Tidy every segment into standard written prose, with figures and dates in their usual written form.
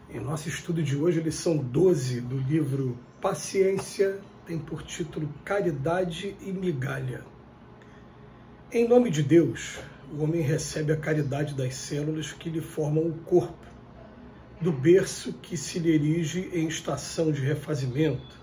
Em nosso estudo de hoje, lição 12 do livro Paciência, tem por título Caridade e Migalha. Em nome de Deus, o homem recebe a caridade das células que lhe formam o corpo, do berço que se lhe erige em estação de refazimento,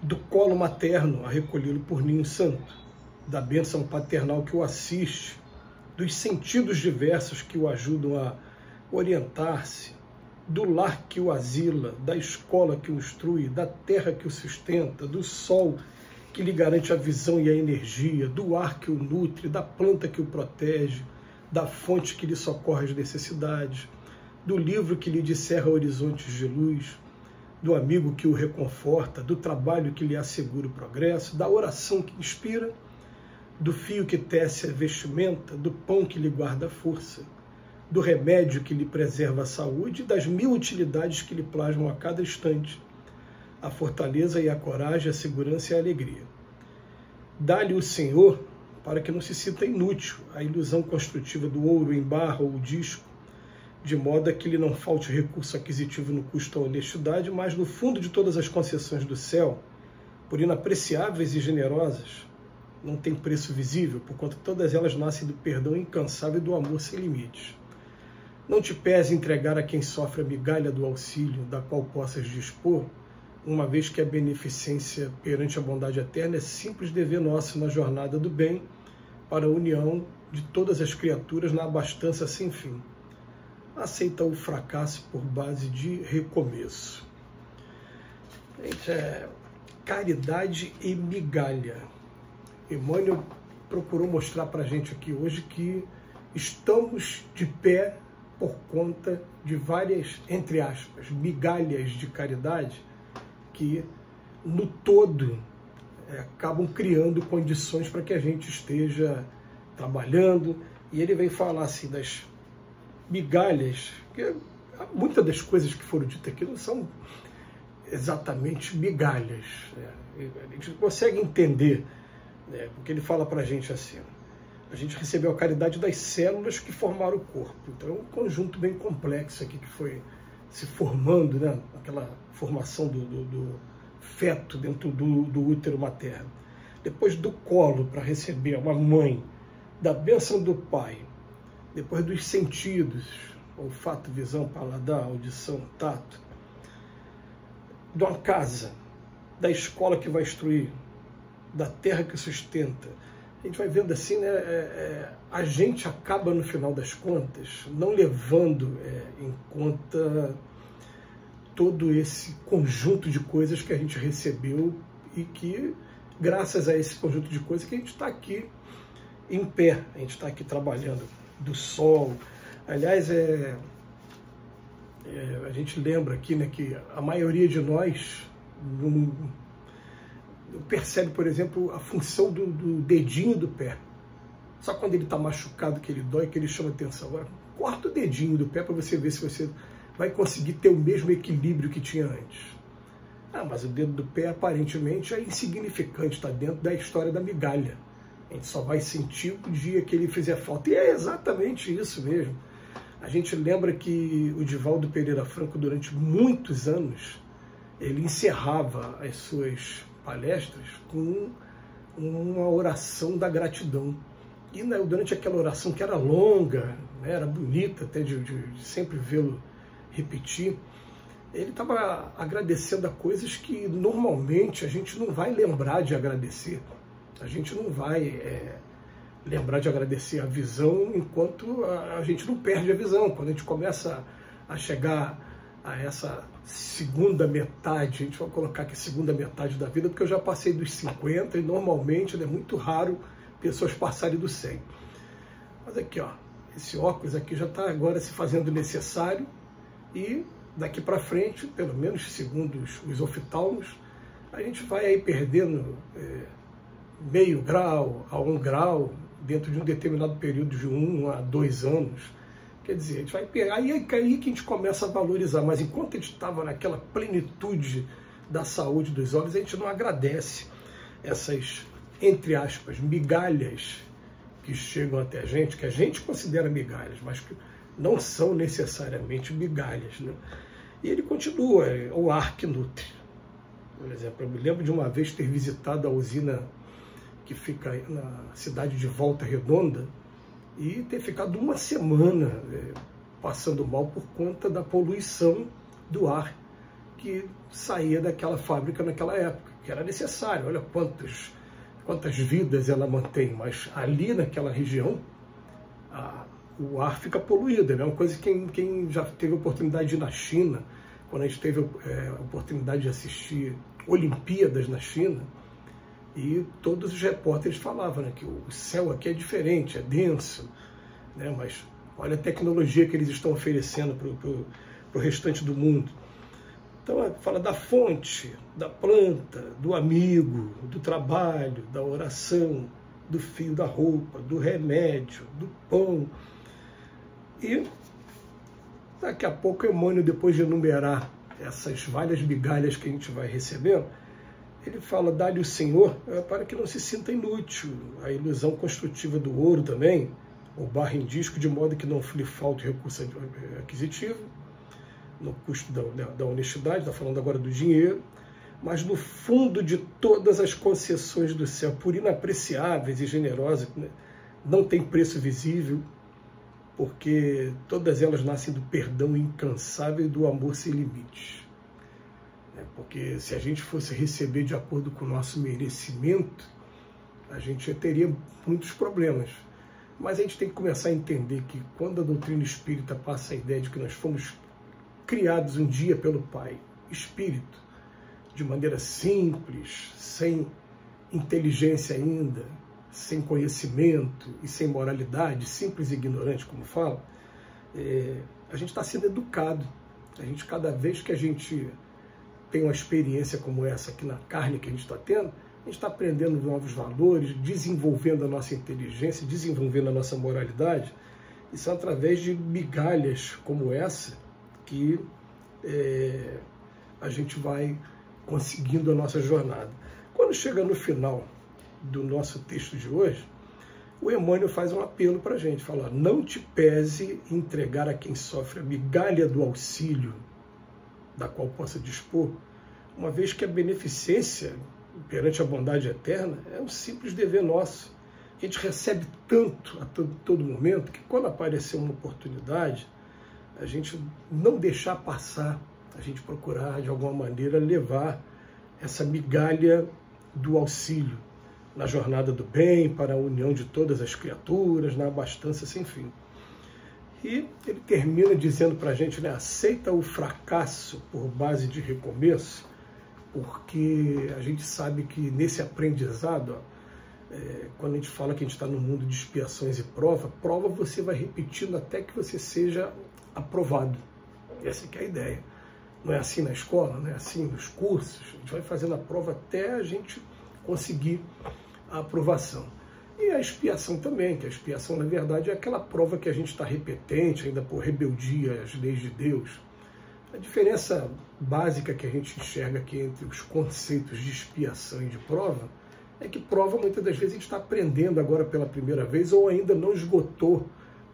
do colo materno a recolhê-lo por ninho santo, da bênção paternal que o assiste, dos sentidos diversos que o ajudam a orientar-se, do lar que o asila, da escola que o instrui, da terra que o sustenta, do sol que lhe garante a visão e a energia, do ar que o nutre, da planta que o protege, da fonte que lhe socorre as necessidades, do livro que lhe descerra horizontes de luz, do amigo que o reconforta, do trabalho que lhe assegura o progresso, da oração que inspira, do fio que tece a vestimenta, do pão que lhe guarda a força, do remédio que lhe preserva a saúde e das mil utilidades que lhe plasmam a cada instante a fortaleza e a coragem, a segurança e a alegria. Dá-lhe o Senhor para que não se sinta inútil a ilusão construtiva do ouro em barra ou disco, de modo a que lhe não falte recurso aquisitivo no custo à honestidade, mas no fundo de todas as concessões do céu, por inapreciáveis e generosas, não tem preço visível, porquanto todas elas nascem do perdão incansável e do amor sem limites. Não te pese entregar a quem sofre a migalha do auxílio, da qual possas dispor, uma vez que a beneficência perante a bondade eterna é simples dever nosso na jornada do bem para a união de todas as criaturas na abastança sem fim. Aceita o fracasso por base de recomeço. Gente, caridade e migalha. Emmanuel procurou mostrar para a gente aqui hoje que estamos de pé por conta de várias, entre aspas, migalhas de caridade que, no todo, acabam criando condições para que a gente esteja trabalhando. E ele vem falar assim das migalhas, que muitas das coisas que foram ditas aqui não são exatamente migalhas. A gente consegue entender, porque ele fala para a gente assim: a gente recebeu a caridade das células que formaram o corpo. Então é um conjunto bem complexo aqui que foi se formando, aquela formação do feto dentro do útero materno. Depois do colo para receber uma mãe, da bênção do pai, depois dos sentidos, olfato, visão, paladar, audição, tato, de uma casa, da escola que vai instruir, da terra que sustenta. A gente vai vendo assim, a gente acaba, no final das contas, não levando em conta todo esse conjunto de coisas que a gente recebeu e que, graças a esse conjunto de coisas, que a gente está aqui em pé, a gente está aqui trabalhando, do sol. Aliás, a gente lembra aqui, que a maioria de nós não percebe, por exemplo, a função do dedinho do pé. Só quando ele está machucado, que ele dói, que ele chama atenção. Agora, corta o dedinho do pé para você ver se você vai conseguir ter o mesmo equilíbrio que tinha antes. Mas o dedo do pé, aparentemente, é insignificante, está dentro da história da migalha. A gente só vai sentir o dia que ele fizer falta. E é exatamente isso mesmo. A gente lembra que o Divaldo Pereira Franco, durante muitos anos, ele encerrava as suas palestras com uma oração da gratidão. E durante aquela oração, que era longa, era bonita até de sempre vê-lo repetir, ele estava agradecendo a coisas que normalmente a gente não vai lembrar de agradecer. A gente não vai lembrar de agradecer a visão enquanto a gente não perde a visão. Quando a gente começa a chegar a essa segunda metade, a gente vai colocar aqui segunda metade da vida, porque eu já passei dos 50 e normalmente é muito raro pessoas passarem dos 100. Mas aqui, esse óculos aqui já está agora se fazendo necessário e daqui para frente, pelo menos segundo os oftalmos, a gente vai aí perdendo meio grau a 1 grau dentro de um determinado período de 1 a 2 anos. Quer dizer, a gente vai pegar, aí que a gente começa a valorizar, mas enquanto a gente estava naquela plenitude da saúde dos olhos, a gente não agradece essas, entre aspas, migalhas que chegam até a gente, que a gente considera migalhas, mas que não são necessariamente migalhas, né? E ele continua, o ar que nutre. Por exemplo, eu me lembro de uma vez ter visitado a usina que fica na cidade de Volta Redonda e ter ficado uma semana passando mal por conta da poluição do ar que saía daquela fábrica naquela época, que era necessário. Olha quantas vidas ela mantém, mas ali naquela região o ar fica poluído. É uma coisa que quem já teve a oportunidade de ir na China, quando a gente teve a oportunidade de assistir Olimpíadas na China, e todos os repórteres falavam, né, que o céu aqui é diferente, é denso, né, mas olha a tecnologia que eles estão oferecendo para o restante do mundo. Então, fala da fonte, da planta, do amigo, do trabalho, da oração, do fio da roupa, do remédio, do pão. E daqui a pouco Emmanuel, depois de enumerar essas várias migalhas que a gente vai recebendo, ele fala, dá-lhe o Senhor para que não se sinta inútil. A ilusão construtiva do ouro também, ou barra em disco, de modo que não lhe falte recurso aquisitivo, no custo da honestidade, está falando agora do dinheiro, mas no fundo de todas as concessões do céu, por inapreciáveis e generosas, né, não tem preço visível, porque todas elas nascem do perdão incansável e do amor sem limites. Porque se a gente fosse receber de acordo com o nosso merecimento, a gente já teria muitos problemas. Mas a gente tem que começar a entender que quando a doutrina espírita passa a ideia de que nós fomos criados um dia pelo Pai, Espírito, de maneira simples, sem inteligência ainda, sem conhecimento e sem moralidade, simples e ignorante, como fala, a gente está sendo educado. A gente, cada vez que a gente tem uma experiência como essa aqui na carne que a gente está tendo, a gente está aprendendo novos valores, desenvolvendo a nossa inteligência, desenvolvendo a nossa moralidade, e são através de migalhas como essa que a gente vai conseguindo a nossa jornada. Quando chega no final do nosso texto de hoje, o Emmanuel faz um apelo para a gente, fala, não te pese entregar a quem sofre a migalha do auxílio da qual possa dispor, uma vez que a beneficência perante a bondade eterna é um simples dever nosso. A gente recebe tanto a todo momento que quando aparecer uma oportunidade, a gente não deixar passar, a gente procurar de alguma maneira levar essa migalha do auxílio na jornada do bem, para a união de todas as criaturas, na abastança sem fim. E ele termina dizendo para a gente, né, aceita o fracasso por base de recomeço, porque a gente sabe que nesse aprendizado, quando a gente fala que a gente está no mundo de expiações e prova você vai repetindo até que você seja aprovado. Essa que é a ideia. Não é assim na escola, não é assim nos cursos. A gente vai fazendo a prova até a gente conseguir a aprovação. E a expiação também, que a expiação, na verdade, é aquela prova que a gente está repetente, ainda por rebeldia às leis de Deus. A diferença básica que a gente enxerga aqui entre os conceitos de expiação e de prova é que prova, muitas das vezes, a gente está aprendendo agora pela primeira vez ou ainda não esgotou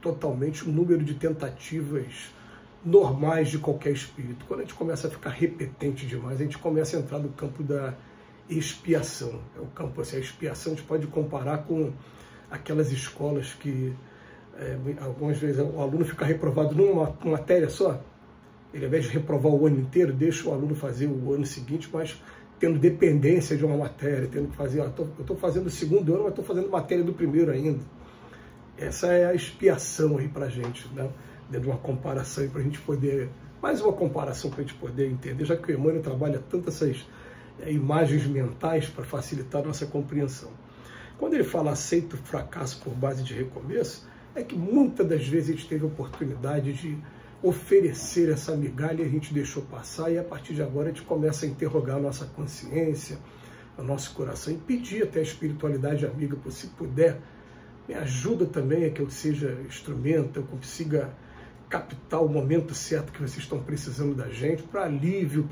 totalmente o número de tentativas normais de qualquer espírito. Quando a gente começa a ficar repetente demais, a gente começa a entrar no campo da expiação. É o campo, assim, a expiação a gente pode comparar com aquelas escolas que algumas vezes o aluno fica reprovado numa matéria só. Ele, ao invés de reprovar o ano inteiro, deixa o aluno fazer o ano seguinte, mas tendo dependência de uma matéria, tendo que fazer, eu estou fazendo o segundo ano, mas estou fazendo matéria do primeiro ainda. Essa é a expiação aí para a gente, né? Dentro de uma comparação para a gente poder, mais uma comparação para a gente poder entender, já que o Emmanuel trabalha tanto essas imagens mentais para facilitar a nossa compreensão. Quando ele fala aceita o fracasso por base de recomeço, é que muitas das vezes a gente teve a oportunidade de oferecer essa migalha e a gente deixou passar, e a partir de agora a gente começa a interrogar a nossa consciência, o nosso coração, e pedir até a espiritualidade amiga, se puder, me ajuda também a que eu seja instrumento, eu consiga captar o momento certo que vocês estão precisando da gente, para alívio,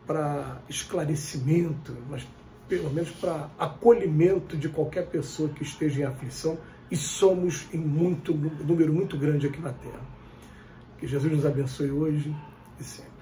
para esclarecimento, mas pelo menos para acolhimento de qualquer pessoa que esteja em aflição e somos em número muito grande aqui na Terra. Que Jesus nos abençoe hoje e sempre.